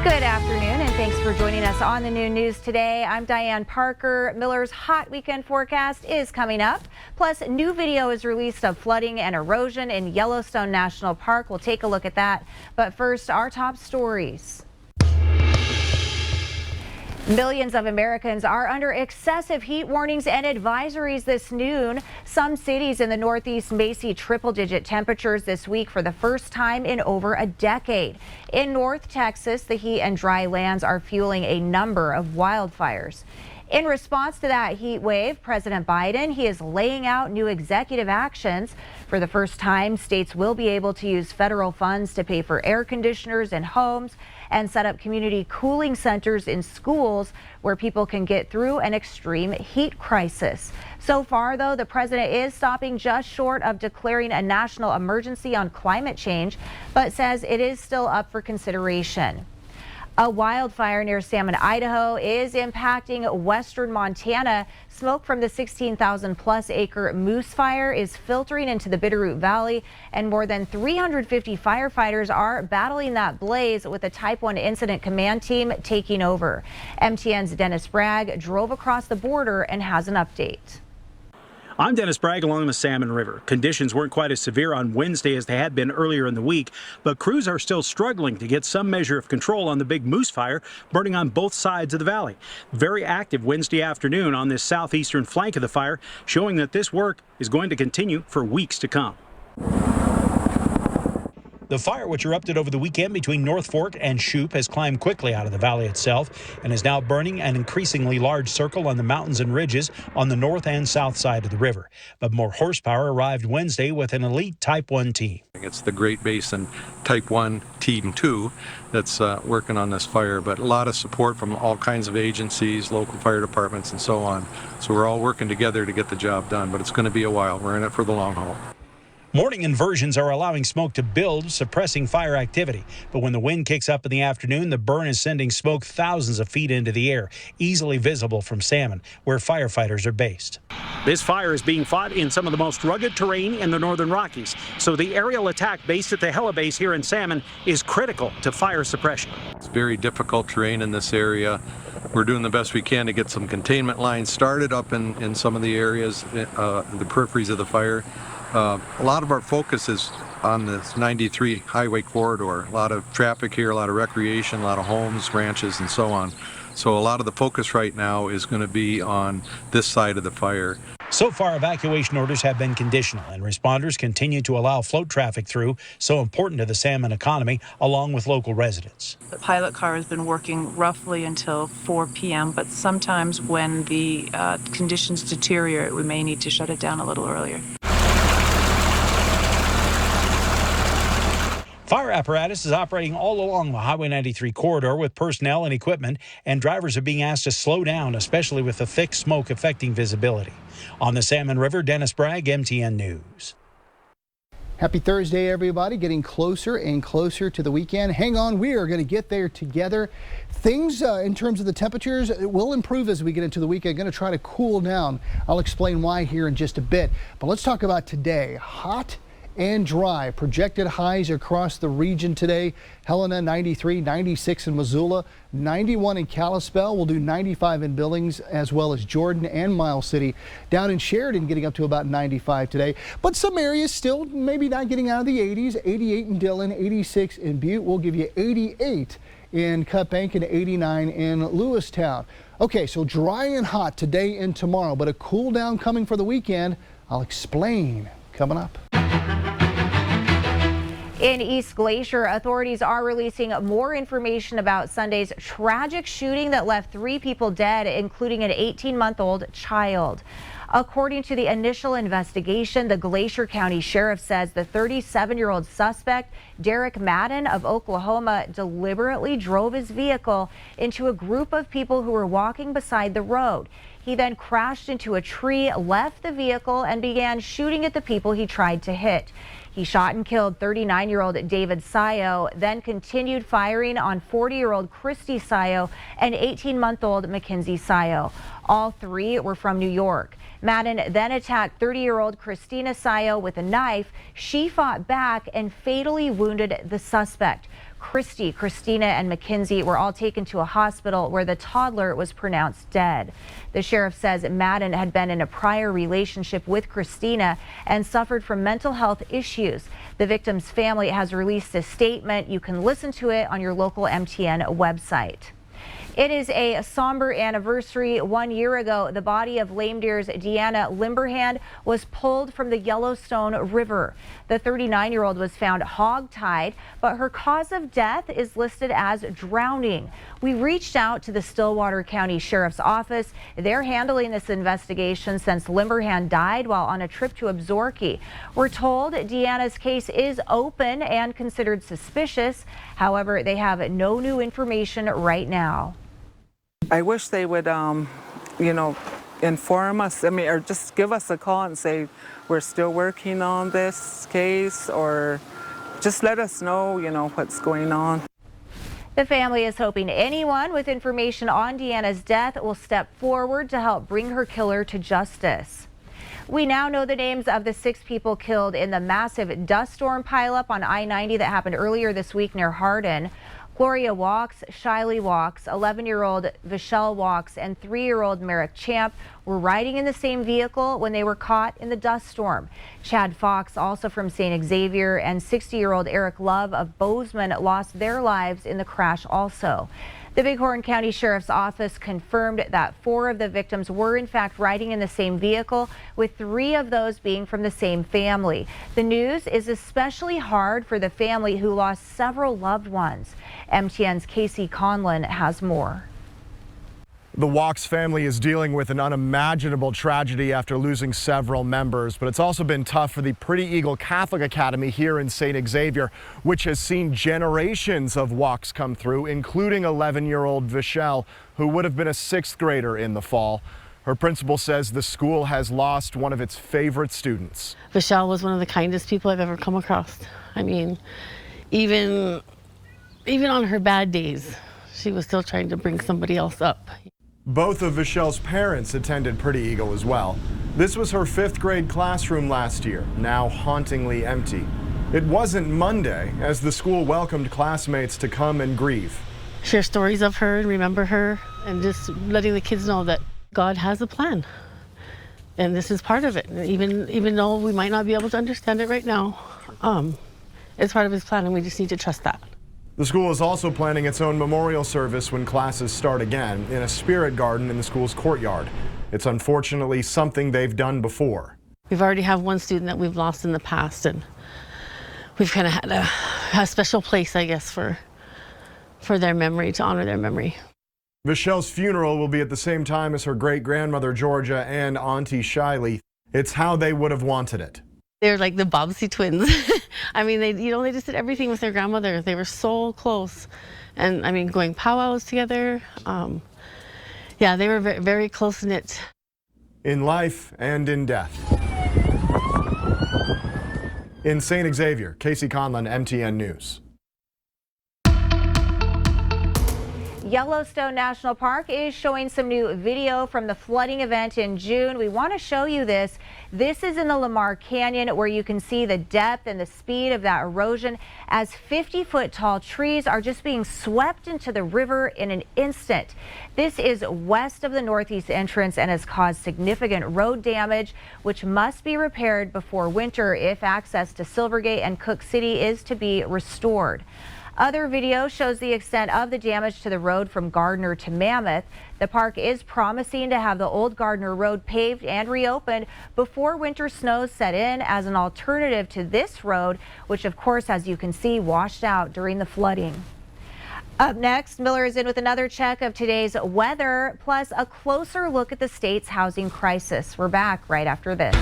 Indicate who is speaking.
Speaker 1: Good afternoon, and thanks for joining us on the Noon News today. I'm Diane Parker. Miller's hot weekend forecast is coming up. Plus, new video is released of flooding and erosion in Yellowstone National Park. We'll take a look at that. But first, our top stories. Millions of Americans are under excessive heat warnings and advisories this noon. Some cities in the Northeast may see triple-digit temperatures this week for the first time in over a decade. In North Texas, the heat and dry lands are fueling a number of wildfires. In response to that heat wave, President Biden, he is laying out new executive actions. For the first time, states will be able to use federal funds to pay for air conditioners in homes and set up community cooling centers in schools where people can get through an extreme heat crisis. So far, though, the president is stopping just short of declaring a national emergency on climate change, but says it is still up for consideration. A wildfire near Salmon, Idaho is impacting western Montana. Smoke from the 16,000-plus acre Moose Fire is filtering into the Bitterroot Valley, and more than 350 firefighters are battling that blaze with a Type 1 Incident Command team taking over. MTN's Dennis Bragg drove across the border and has an update.
Speaker 2: I'm Dennis Bragg along the Salmon River. Conditions weren't quite as severe on Wednesday as they had been earlier in the week, but crews are still struggling to get some measure of control on the big Moose Fire burning on both sides of the valley. Very active Wednesday afternoon on this southeastern flank of the fire, showing that this work is going to continue for weeks to come. The fire, which erupted over the weekend between North Fork and Shoup, has climbed quickly out of the valley itself and is now burning an increasingly large circle on the mountains and ridges on the north and south side of the river. But more horsepower arrived Wednesday with an elite Type 1 team.
Speaker 3: It's the Great Basin Type 1 Team 2 that's working on this fire, but a lot of support from all kinds of agencies, local fire departments, and so on. So we're all working together to get the job done, but it's going to be a while. We're in it for the long haul.
Speaker 2: Morning inversions are allowing smoke to build, suppressing fire activity. But when the wind kicks up in the afternoon, the burn is sending smoke thousands of feet into the air, easily visible from Salmon, where firefighters are based. This fire is being fought in some of the most rugged terrain in the northern Rockies. So the aerial attack based at the Hella Base here in Salmon is critical to fire suppression.
Speaker 3: It's very difficult terrain in this area. We're doing the best we can to get some containment lines started up in some of the areas, the peripheries of the fire. A lot of our focus is on this 93 highway corridor. A lot of traffic here, a lot of recreation, a lot of homes, ranches, and so on. So a lot of the focus right now is going to be on this side of the fire.
Speaker 2: So far, evacuation orders have been conditional, and responders continue to allow float traffic through, so important to the salmon economy, along with local residents.
Speaker 4: The pilot car has been working roughly until 4 p.m., but sometimes when the conditions deteriorate, we may need to shut it down a little earlier.
Speaker 2: Fire apparatus is operating all along the Highway 93 corridor with personnel and equipment, and drivers are being asked to slow down, especially with the thick smoke affecting visibility. On the Salmon River, Dennis Bragg, MTN News.
Speaker 5: Happy Thursday, everybody. Getting closer and closer to the weekend. Hang on, we are going to get there together. Things in terms of the temperatures will improve as we get into the weekend. Going to try to cool down. I'll explain why here in just a bit. But let's talk about today. Hot and dry. Projected highs across the region today. Helena 93, 96 in Missoula, 91 in Kalispell. We'll do 95 in Billings, as well as Jordan and Miles City. Down in Sheridan getting up to about 95 today. But some areas still maybe not getting out of the 80s. 88 in Dillon, 86 in Butte. We'll give you 88 in Cut Bank and 89 in Lewistown. Okay, so dry and hot today and tomorrow, but a cool down coming for the weekend. I'll explain coming up.
Speaker 1: In East Glacier, authorities are releasing more information about Sunday's tragic shooting that left 3 people dead, including an 18-month-old child. According to the initial investigation, the Glacier County Sheriff says the 37-year-old suspect, Derek Madden of Oklahoma, deliberately drove his vehicle into a group of people who were walking beside the road. He then crashed into a tree, left the vehicle, and began shooting at the people he tried to hit. He shot and killed 39-year-old David Sayo, then continued firing on 40-year-old Christy Sayo and 18-month-old Mackenzie Sayo. All 3 were from New York. Madden then attacked 30-year-old Christina Sayo with a knife. She fought back and fatally wounded the suspect. Christy, Christina, and Mackenzie were all taken to a hospital where the toddler was pronounced dead. The sheriff says Madden had been in a prior relationship with Christina and suffered from mental health issues. The victim's family has released a statement. You can listen to it on your local MTN website. It is a somber anniversary. 1 year ago, the body of Lame Deer's Deanna Limberhand was pulled from the Yellowstone River. The 39-year-old was found hog-tied, but her cause of death is listed as drowning. We reached out to the Stillwater County Sheriff's Office. They're handling this investigation since Limberhand died while on a trip to Absaroka. We're told Deanna's case is open and considered suspicious. However, they have no new information right now.
Speaker 6: I wish they would, inform us, or just give us a call and say, we're still working on this case, or just let us know, what's going on.
Speaker 1: The family is hoping anyone with information on Deanna's death will step forward to help bring her killer to justice. We now know the names of the 6 people killed in the massive dust storm pileup on I90 that happened earlier this week near Hardin. Gloria Walks, Shiley Walks, 11-year-old Vishelle Walks, and 3-year-old Merrick Champ were riding in the same vehicle when they were caught in the dust storm. Chad Fox, also from St. Xavier, and 60-year-old Eric Love of Bozeman lost their lives in the crash also. The Bighorn County Sheriff's Office confirmed that 4 of the victims were in fact riding in the same vehicle, with 3 of those being from the same family. The news is especially hard for the family who lost several loved ones. MTN's Casey Conlon has more.
Speaker 7: The Walks family is dealing with an unimaginable tragedy after losing several members, but it's also been tough for the Pretty Eagle Catholic Academy here in St. Xavier, which has seen generations of Walks come through, including 11-year-old Vishelle, who would have been a 6th grader in the fall. Her principal says the school has lost one of its favorite students.
Speaker 8: Vishelle was one of the kindest people I've ever come across. I mean, even on her bad days, she was still trying to bring somebody else up.
Speaker 7: Both of Vishelle's parents attended Pretty Eagle as well. This was her 5th grade classroom last year, now hauntingly empty. It wasn't Monday as the school welcomed classmates to come and grieve.
Speaker 8: Share stories of her and remember her, and just letting the kids know that God has a plan. And this is part of it. Even though we might not be able to understand it right now, it's part of his plan, and we just need to trust that.
Speaker 7: The school is also planning its own memorial service when classes start again in a spirit garden in the school's courtyard. It's unfortunately something they've done before.
Speaker 8: We've already have one student that we've lost in the past, and we've kind of had a special place, I guess, for their memory, to honor their memory.
Speaker 7: Vishelle's funeral will be at the same time as her great-grandmother Georgia and Auntie Shiley. It's how they would have wanted it.
Speaker 8: They're like the Bobbsey twins. I mean, they just did everything with their grandmother. They were so close. And I mean, going powwows together. Yeah, they were very, very close-knit.
Speaker 7: In life and in death. In St. Xavier, Casey Conlon, MTN News.
Speaker 1: Yellowstone National Park is showing some new video from the flooding event in June. We want to show you this. This is in the Lamar Canyon, where you can see the depth and the speed of that erosion as 50-foot tall trees are just being swept into the river in an instant. This is west of the northeast entrance and has caused significant road damage, which must be repaired before winter if access to Silvergate and Cook City is to be restored. Other video shows the extent of the damage to the road from Gardner to Mammoth. The park is promising to have the old Gardner Road paved and reopened before winter snows set in as an alternative to this road, which of course, as you can see, washed out during the flooding. Up next, Miller is in with another check of today's weather, plus a closer look at the state's housing crisis. We're back right after this.